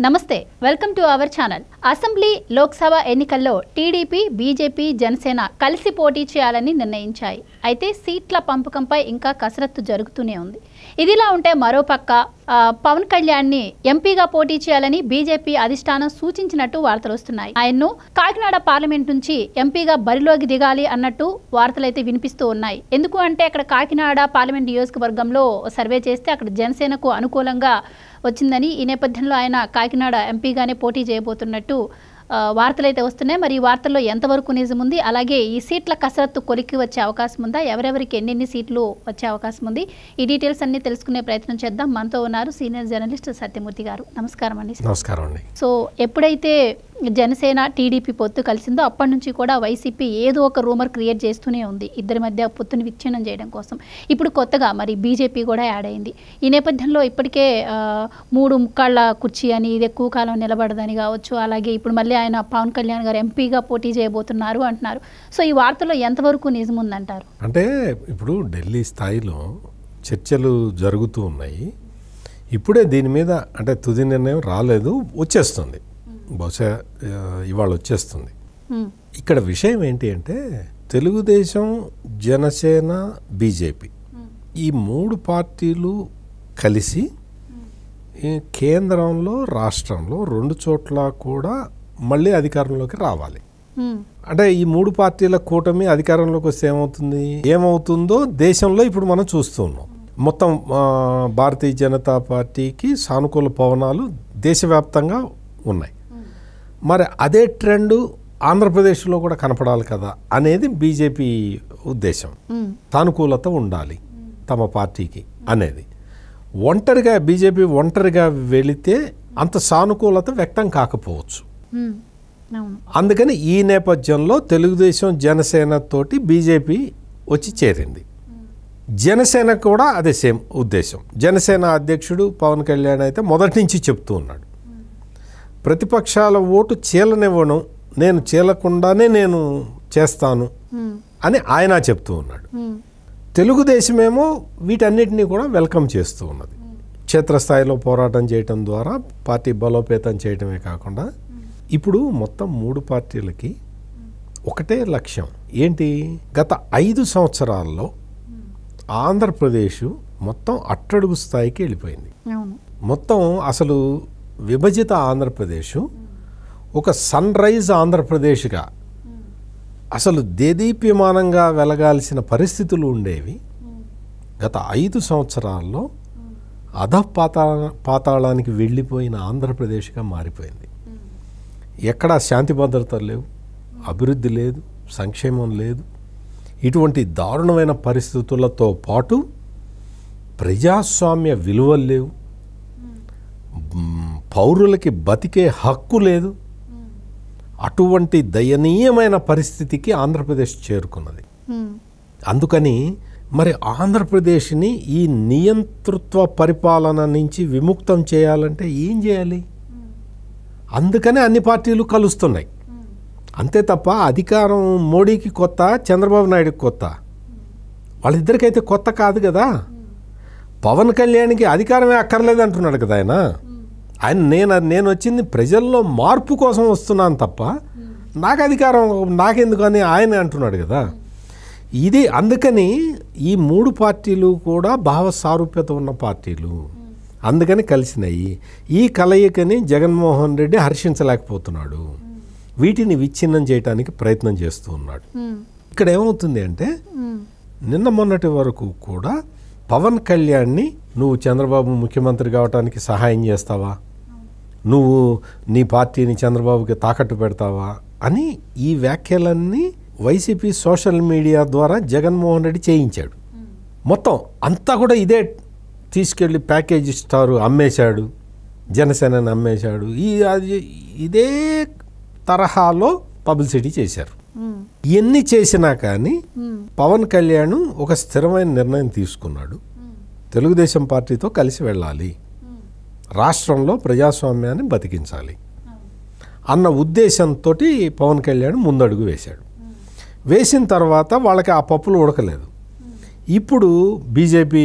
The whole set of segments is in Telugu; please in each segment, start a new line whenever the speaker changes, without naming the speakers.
నమస్తే welcome to our channel. Assembly Lok Sabha ఎన్నికల్లో టీడీపీ బీజేపీ జనసేన కలిసి పోటీ చేయాలని నిర్ణయించాయి. అయితే సీట్ల పంపకంపై ఇంకా కసరత్తు జరుగుతూనే ఉంది. ఇదిలా ఉంటే మరోపక్క పవన్ కళ్యాణ్ని ఎంపీగా పోటీ చేయాలని బీజేపీ అధిష్టానం సూచించినట్టు వార్తలు వస్తున్నాయి. ఆయన్ను కాకినాడ పార్లమెంట్ నుంచి ఎంపీగా బరిలోకి దిగాలి అన్నట్టు వార్తలైతే వినిపిస్తూ ఉన్నాయి. ఎందుకు అంటే అక్కడ కాకినాడ పార్లమెంట్ నియోజకవర్గంలో సర్వే చేస్తే అక్కడ జనసేనకు అనుకూలంగా వచ్చిందని, ఈ నేపథ్యంలో ఆయన కాకినాడ ఎంపీగానే పోటీ చేయబోతున్నట్టు వార్తలైతే వస్తున్నాయి. మరి ఈ వార్తల్లో ఎంతవరకు నిజం ఉంది, అలాగే ఈ సీట్ల కసరత్తు కొలిక్కి వచ్చే అవకాశం ఉందా, ఎవరెవరికి ఎన్నెన్ని సీట్లు వచ్చే అవకాశం ఉంది, ఈ డీటెయిల్స్ అన్ని తెలుసుకునే ప్రయత్నం చేద్దాం. మనతో ఉన్నారు సీనియర్ జర్నలిస్ట్ సత్యమూర్తి గారు. నమస్కారం అండి.
నమస్కారం అండి.
సో ఎప్పుడైతే జనసేన టీడీపీ పొత్తు కలిసిందో అప్పటి నుంచి కూడా వైసీపీ ఏదో ఒక రూమర్ క్రియేట్ చేస్తూనే ఉంది ఇద్దరి మధ్య పొత్తుని విచ్ఛిన్నం చేయడం కోసం. ఇప్పుడు కొత్తగా మరి బీజేపీ కూడా యాడ్ అయింది. ఈ నేపథ్యంలో ఇప్పటికే 3 ముక్కాళ్ళ కుర్చీ అని, ఇది ఎక్కువ కాలం నిలబడదని కావచ్చు, అలాగే ఇప్పుడు మళ్ళీ ఆయన పవన్ కళ్యాణ్ గారు ఎంపీగా పోటీ చేయబోతున్నారు అంటున్నారు. సో ఈ వార్తలో ఎంతవరకు నిజం ఉందంటారు?
అంటే ఇప్పుడు ఢిల్లీ స్థాయిలో చర్చలు జరుగుతూ ఉన్నాయి. ఇప్పుడే దీని మీద అంటే తుది నిర్ణయం రాలేదు, వచ్చేస్తుంది, బహుశా ఇవాళ వచ్చేస్తుంది. ఇక్కడ విషయం ఏంటి అంటే తెలుగుదేశం, జనసేన, బీజేపీ ఈ 3 పార్టీలు కలిసి కేంద్రంలో రాష్ట్రంలో 2 చోట్ల కూడా మళ్ళీ అధికారంలోకి రావాలి. అంటే ఈ 3 పార్టీల కూటమి అధికారంలోకి వస్తే ఏమవుతుందో దేశంలో ఇప్పుడు మనం చూస్తూ ఉన్నాం. మొత్తం భారతీయ జనతా పార్టీకి సానుకూల పవనాలు దేశవ్యాప్తంగా ఉన్నాయి. మరి అదే ట్రెండ్ ఆంధ్రప్రదేశ్లో కూడా కనపడాలి కదా అనేది బీజేపీ ఉద్దేశం. సానుకూలత ఉండాలి తమ పార్టీకి అనేది. బీజేపీ ఒంటరిగా వెళితే అంత సానుకూలత వ్యక్తం కాకపోవచ్చు. అందుకని ఈ నేపథ్యంలో తెలుగుదేశం, జనసేన తోటి బీజేపీ వచ్చి చేరింది. జనసేన కూడా అదే సేమ్ ఉద్దేశం. జనసేన అధ్యక్షుడు పవన్ కళ్యాణ్ అయితే మొదటి నుంచి చెప్తూ ఉన్నాడు, ప్రతిపక్షాల ఓటు చీలనివ్వను, నేను చీలకుండానే నేను చేస్తాను అని ఆయన చెప్తూ ఉన్నాడు. తెలుగుదేశమేమో వీటన్నిటినీ కూడా వెల్కమ్ చేస్తూ ఉన్నది. క్షేత్రస్థాయిలో పోరాటం చేయటం ద్వారా పార్టీ బలోపేతం చేయటమే కాకుండా ఇప్పుడు మొత్తం 3 పార్టీలకి ఒకటే లక్ష్యం ఏంటి, గత 5 సంవత్సరాల్లో ఆంధ్రప్రదేశ్ మొత్తం అట్టడుగు స్థాయికి వెళ్ళిపోయింది. మొత్తం అసలు విభజిత ఆంధ్రప్రదేశ్ ఒక సన్ రైజ్ ఆంధ్రప్రదేశ్గా అసలు దేదీప్యమానంగా వెలగాల్సిన పరిస్థితులు ఉండేవి. గత 5 సంవత్సరాల్లో పాతాళానికి వెళ్ళిపోయిన ఆంధ్రప్రదేశ్గా మారిపోయింది. ఎక్కడా శాంతి భద్రతలు లేవు, అభివృద్ధి లేదు, సంక్షేమం లేదు. ఇటువంటి దారుణమైన పరిస్థితులతో పాటు ప్రజాస్వామ్య విలువలు లేవు, పౌరులకి బతికే హక్కు లేదు. అటువంటి దయనీయమైన పరిస్థితికి ఆంధ్రప్రదేశ్ చేరుకున్నది. అందుకని మరి ఆంధ్రప్రదేశ్ని ఈ నియంతృత్వ పరిపాలన నుంచి విముక్తం చేయాలంటే ఏం చేయాలి? అందుకనే అన్ని పార్టీలు కలుస్తున్నాయి. అంతే తప్ప అధికారం మోడీకి కొత్త, చంద్రబాబు నాయుడుకి కొత్త, వాళ్ళిద్దరికైతే కొత్త కాదు కదా. పవన్ కళ్యాణ్కి అధికారమే అక్కర్లేదు అంటున్నాడు కదా నేను వచ్చింది ప్రజల్లో మార్పు కోసం వస్తున్నాను తప్ప నాకు అధికారం నాకెందుకు అని ఆయన అంటున్నాడు కదా. ఇది అందుకని ఈ 3 పార్టీలు కూడా భావ సారూప్యత ఉన్న పార్టీలు, అందుకని కలిసినాయి. ఈ కలయికని జగన్మోహన్ రెడ్డి హర్షించలేకపోతున్నాడు, వీటిని విచ్ఛిన్నం చేయడానికి ప్రయత్నం చేస్తూ ఉన్నాడు. ఇక్కడ ఏమవుతుంది అంటే నిన్న మొన్నటి వరకు కూడా పవన్ కళ్యాణ్ని నువ్వు చంద్రబాబు ముఖ్యమంత్రి కావడానికి సహాయం చేస్తావా, నువ్వు నీ పార్టీని చంద్రబాబుకి తాకట్టు పెడతావా అని ఈ వ్యాఖ్యలన్నీ వైసీపీ సోషల్ మీడియా ద్వారా జగన్మోహన్ రెడ్డి చేయించాడు. మొత్తం అంతా కూడా ఇదే తీసుకెళ్ళి ప్యాకేజ్ స్టార్ అమ్మేశాడు, జనసేనని అమ్మేశాడు. ఇదే తరహాలో పబ్లిసిటీ చేశారు. ఎన్ని చేసినా కానీ పవన్ కళ్యాణ్ ఒక స్థిరమైన నిర్ణయం తీసుకున్నాడు, తెలుగుదేశం పార్టీతో కలిసి వెళ్ళాలి, రాష్ట్రంలో ప్రజాస్వామ్యాన్ని బతికించాలి అన్న ఉద్దేశంతో పవన్ కళ్యాణ్ ముందడుగు వేశాడు. వేసిన తర్వాత వాళ్ళకి ఆ పప్పులు ఉడకలేదు. ఇప్పుడు బీజేపీ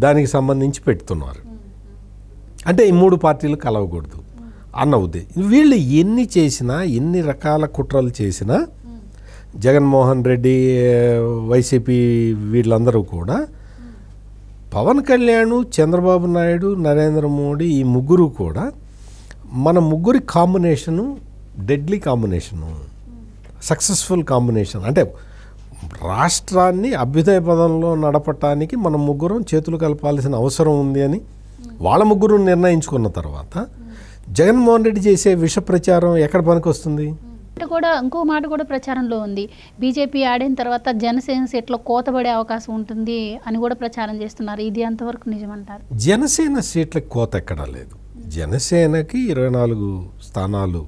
దానికి సంబంధించి పెడుతున్నారు. అంటే ఈ 3 పార్టీలు కలవకూడదు, అన్న ఉద్దేశం. వీళ్ళు ఎన్ని చేసినా, ఎన్ని రకాల కుట్రలు చేసినా, జగన్మోహన్ రెడ్డి, వైసీపీ వీళ్ళందరూ కూడా పవన్ కళ్యాణ్, చంద్రబాబు నాయుడు, నరేంద్ర మోడీ ఈ ముగ్గురు కూడా మన ముగ్గురి combination deadly combination, successful combination. అంటే రాష్ట్రాన్ని అభ్యుదయ పదంలో నడపటానికి మనం ముగ్గురం చేతులు కలపాల్సిన అవసరం ఉంది అని వాళ్ళ ముగ్గురు నిర్ణయించుకున్న తర్వాత జగన్మోహన్ రెడ్డి చేసే విష ప్రచారం ఎక్కడ పనికి వస్తుంది?
కూడా ఇంకో మాట కూడా ప్రచారంలో ఉంది, బీజేపీ ఆడిన తర్వాత జనసేన సీట్లో కోతపడే అవకాశం ఉంటుంది అని కూడా ప్రచారం చేస్తున్నారు. ఇది ఎంతవరకు నిజమంటారు?
జనసేన సీట్లకు కోత ఎక్కడా లేదు. జనసేనకి 24 స్థానాలు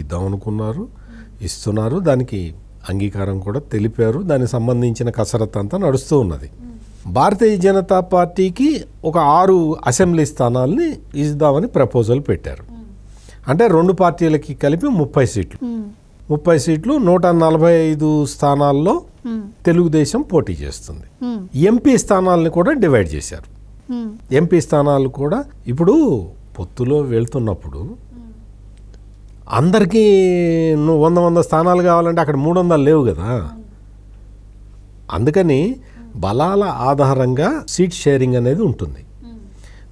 ఇద్దామనుకున్నారు, ఇస్తున్నారు. దానికి అంగీకారం కూడా తెలిపారు. దానికి సంబంధించిన కసరత్తు అంతా నడుస్తూ ఉన్నది. భారతీయ జనతా పార్టీకి ఒక 6 అసెంబ్లీ స్థానాలని ఇద్దామని ప్రపోజల్ పెట్టారు. అంటే 2 పార్టీలకి కలిపి 30 సీట్లు. 30 సీట్లు 145 స్థానాల్లో తెలుగుదేశం పోటీ చేస్తుంది. ఎంపీ స్థానాలను కూడా డివైడ్ చేశారు. ఎంపీ స్థానాలు కూడా ఇప్పుడు పొత్తులో వెళ్తున్నప్పుడు అందరికీ 100 స్థానాలు కావాలంటే అక్కడ 300 లేవు కదా. అందుకని బలాల ఆధారంగా సీట్ షేరింగ్ అనేది ఉంటుంది.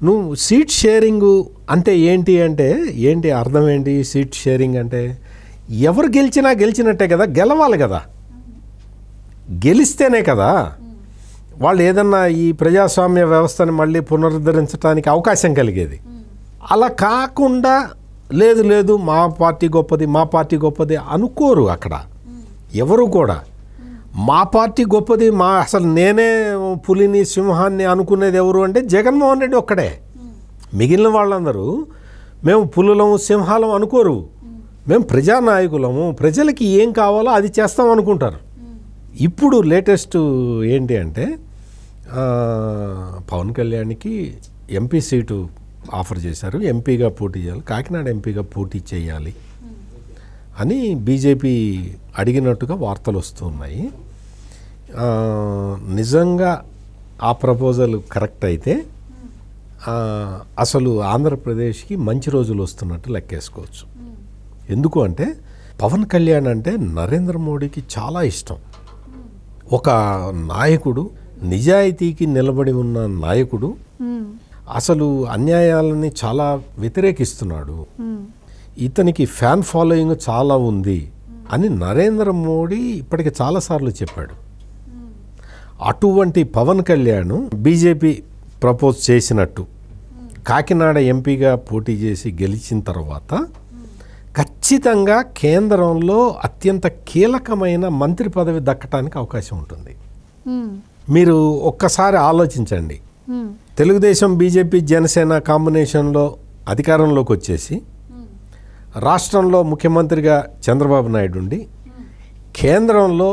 నువ్వు సీట్ షేరింగ్ అంటే ఏంటి అర్థం ఏంటి? సీట్ షేరింగ్ అంటే ఎవరు గెలిచినా గెలిచినట్టే కదా, గెలవాలి కదా, గెలిస్తేనే కదా వాళ్ళు ఏదన్నా ఈ ప్రజాస్వామ్య వ్యవస్థని మళ్ళీ పునరుద్ధరించడానికి అవకాశం కలిగేది. అలా కాకుండా లేదు మా పార్టీ గొప్పది అనుకోరు అక్కడ ఎవరు కూడా. మా పార్టీ గొప్పది, అసలు నేనే పులిని సింహాన్ని అనుకునేది ఎవరు అంటే జగన్మోహన్ రెడ్డి ఒక్కడే. మిగిలిన వాళ్ళందరూ మేము పులులం సింహాలం అనుకోరు. మేము ప్రజానాయకులము, ప్రజలకి ఏం కావాలో అది చేస్తాం అనుకుంటారు. ఇప్పుడు లేటెస్ట్ ఏంటి అంటే పవన్ కళ్యాణ్కి ఎంపీ సీటు ఆఫర్ చేశారు. ఎంపీగా పోటీ చేయాలి, కాకినాడ ఎంపీగా పోటీ చేయాలి అని బీజేపీ అడిగినట్టుగా వార్తలు వస్తున్నాయి. నిజంగా ఆ ప్రపోజల్ కరెక్ట్ అయితే అసలు ఆంధ్రప్రదేశ్కి మంచి రోజులు వస్తున్నట్టు లెక్కేసుకోవచ్చు. ఎందుకు అంటే పవన్ కళ్యాణ్ అంటే నరేంద్ర మోడీకి చాలా ఇష్టం. ఒక నాయకుడు, నిజాయితీకి నిలబడి ఉన్న నాయకుడు, అసలు అన్యాయాలని చాలా వ్యతిరేకిస్తున్నాడు, ఇతనికి ఫ్యాన్ ఫాలోయింగ్ చాలా ఉంది అని నరేంద్ర మోడీ ఇప్పటికి చాలాసార్లు చెప్పాడు. అటువంటి పవన్ కళ్యాణ్ బీజేపీ ప్రపోజ్ చేసినట్టు కాకినాడ ఎంపీగా పోటీ చేసి గెలిచిన తర్వాత ఖచ్చితంగా కేంద్రంలో అత్యంత కీలకమైన మంత్రి పదవి దక్కడానికి అవకాశం ఉంటుంది. మీరు ఒక్కసారి ఆలోచించండి. తెలుగుదేశం, బీజేపీ, జనసేన కాంబినేషన్లో అధికారంలోకి వచ్చేసి రాష్ట్రంలో ముఖ్యమంత్రిగా చంద్రబాబు నాయుడు ఉండి కేంద్రంలో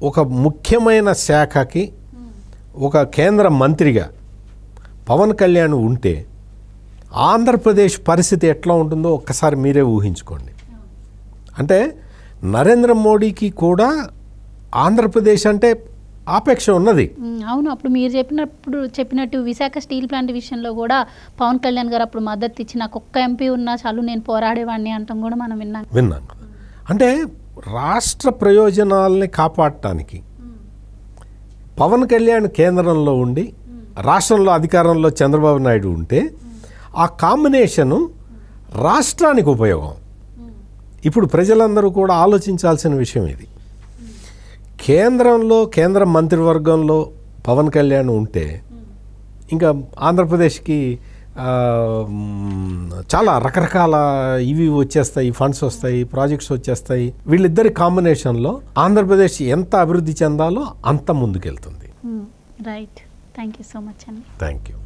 ఒక ముఖ్యమైన శాఖకి ఒక కేంద్ర మంత్రిగా పవన్ కళ్యాణ్ ఉంటే ఆంధ్రప్రదేశ్ పరిస్థితి ఎట్లా ఉంటుందో ఒక్కసారి మీరే ఊహించుకోండి. అంటే నరేంద్ర మోడీకి కూడా ఆంధ్రప్రదేశ్ అంటే ఆపేక్ష ఉన్నది.
అవును, అప్పుడు మీరు చెప్పినట్టు విశాఖ స్టీల్ ప్లాంట్ విషయంలో కూడా పవన్ కళ్యాణ్ గారు అప్పుడు మద్దతు ఇచ్చి నాకు ఒక్క ఎంపీ ఉన్నా చాలు నేను పోరాడేవాడిని అంటాం కూడా మనం విన్నాం.
అంటే రాష్ట్ర ప్రయోజనాలని కాపాడటానికి పవన్ కళ్యాణ్ కేంద్రంలో ఉండి రాష్ట్రంలో అధికారంలో చంద్రబాబు నాయుడు ఉంటే ఆ కాంబినేషను రాష్ట్రానికి ఉపయోగం. ఇప్పుడు ప్రజలందరూ కూడా ఆలోచించాల్సిన విషయం ఇది. కేంద్రంలో కేంద్ర మంత్రివర్గంలో పవన్ కళ్యాణ్ ఉంటే ఇంకా ఆంధ్రప్రదేశ్కి చాలా రకరకాల ఇవి వచ్చేస్తాయి, ఫండ్స్ వస్తాయి, ప్రాజెక్ట్స్ వచ్చేస్తాయి. వీళ్ళిద్దరి కాంబినేషన్లో ఆంధ్రప్రదేశ్ ఎంత అభివృద్ధి చెందాలో అంత ముందుకెళ్తుంది.
Right, thank you so much అండి.
Thank you.